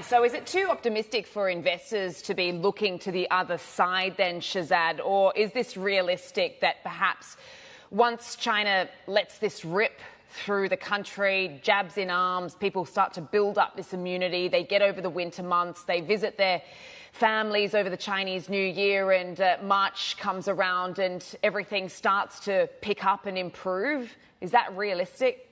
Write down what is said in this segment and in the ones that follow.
So is it too optimistic for investors to be looking to the other side then, Shehzad? Or is this realistic that perhaps once China lets this rip through the country, jabs in arms, people start to build up this immunity, they get over the winter months, they visit their families over the Chinese New Year, and March comes around and everything starts to pick up and improve? Is that realistic?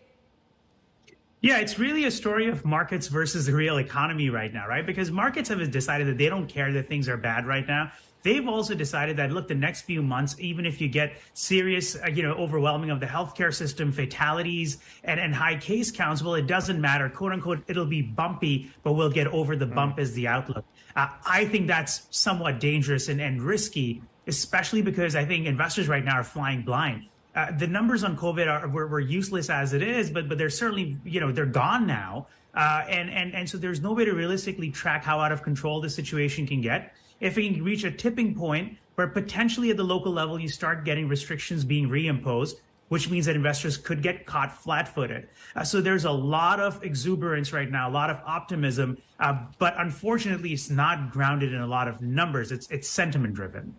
Yeah, it's really a story of markets versus the real economy right now, right? Because markets have decided that they don't care that things are bad right now. They've also decided that, look, the next few months, even if you get serious, overwhelming of the healthcare system, fatalities and high case counts, well, it doesn't matter. Quote unquote, it'll be bumpy, but we'll get over the bump as the outlook. I think that's somewhat dangerous and risky, especially because I think investors right now are flying blind. The numbers on COVID were useless as it is, but they're certainly, they're gone now. And so there's no way to realistically track how out of control the situation can get. If it can reach a tipping point where potentially at the local level you start getting restrictions being reimposed, which means that investors could get caught flat-footed. So there's a lot of exuberance right now, a lot of optimism, but unfortunately it's not grounded in a lot of numbers. It's sentiment-driven.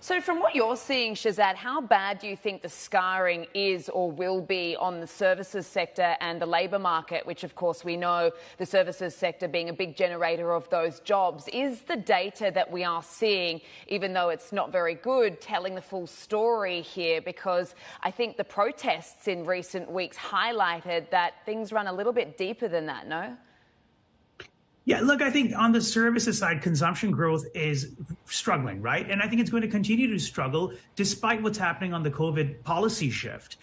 So from what you're seeing, Shehzad, how bad do you think the scarring is or will be on the services sector and the labour market, which of course we know the services sector being a big generator of those jobs? Is the data that we are seeing, even though it's not very good, telling the full story here? Because I think the protests in recent weeks highlighted that things run a little bit deeper than that, no? Yeah, look, I think on the services side, consumption growth is struggling, right? And I think it's going to continue to struggle despite what's happening on the COVID policy shift,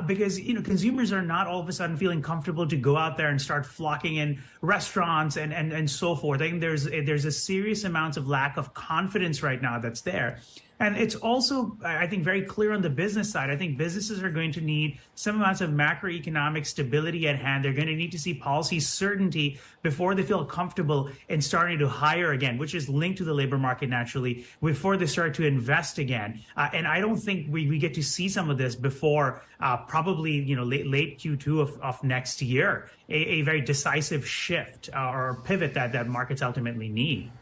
because, consumers are not all of a sudden feeling comfortable to go out there and start flocking in restaurants and so forth. I think there's a serious amount of lack of confidence right now that's there. And it's also, I think, very clear on the business side. I think businesses are going to need some amounts of macroeconomic stability at hand. They're going to need to see policy certainty before they feel comfortable in starting to hire again, which is linked to the labor market naturally, before they start to invest again. And I don't think we get to see some of this before probably, late Q2 of next year, a very decisive shift or pivot that markets ultimately need.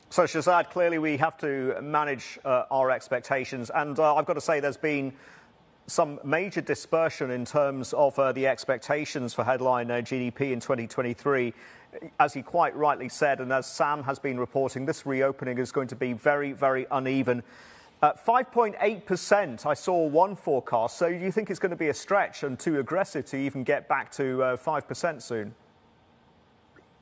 So, Shehzad, clearly we have to manage our expectations. And I've got to say there's been some major dispersion in terms of the expectations for headline GDP in 2023. As he quite rightly said, and as Sam has been reporting, this reopening is going to be very, very uneven. 5.8%, I saw one forecast. So do you think it's going to be a stretch and too aggressive to even get back to 5% soon?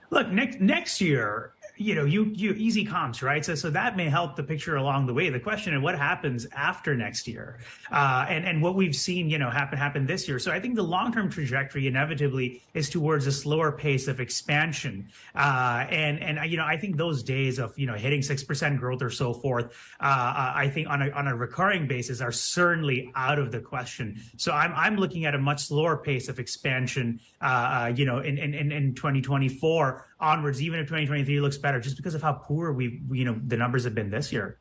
Look, next year, you easy comps, right? So that may help the picture along the way. The question is what happens after next year, and what we've seen, happen this year. So I think the long-term trajectory inevitably is towards a slower pace of expansion, and I think those days of hitting 6% growth or so forth, I think on a recurring basis are certainly out of the question. So I'm looking at a much slower pace of expansion, in 2024 onwards, even if 2023 looks better, just because of how poor the numbers have been this year.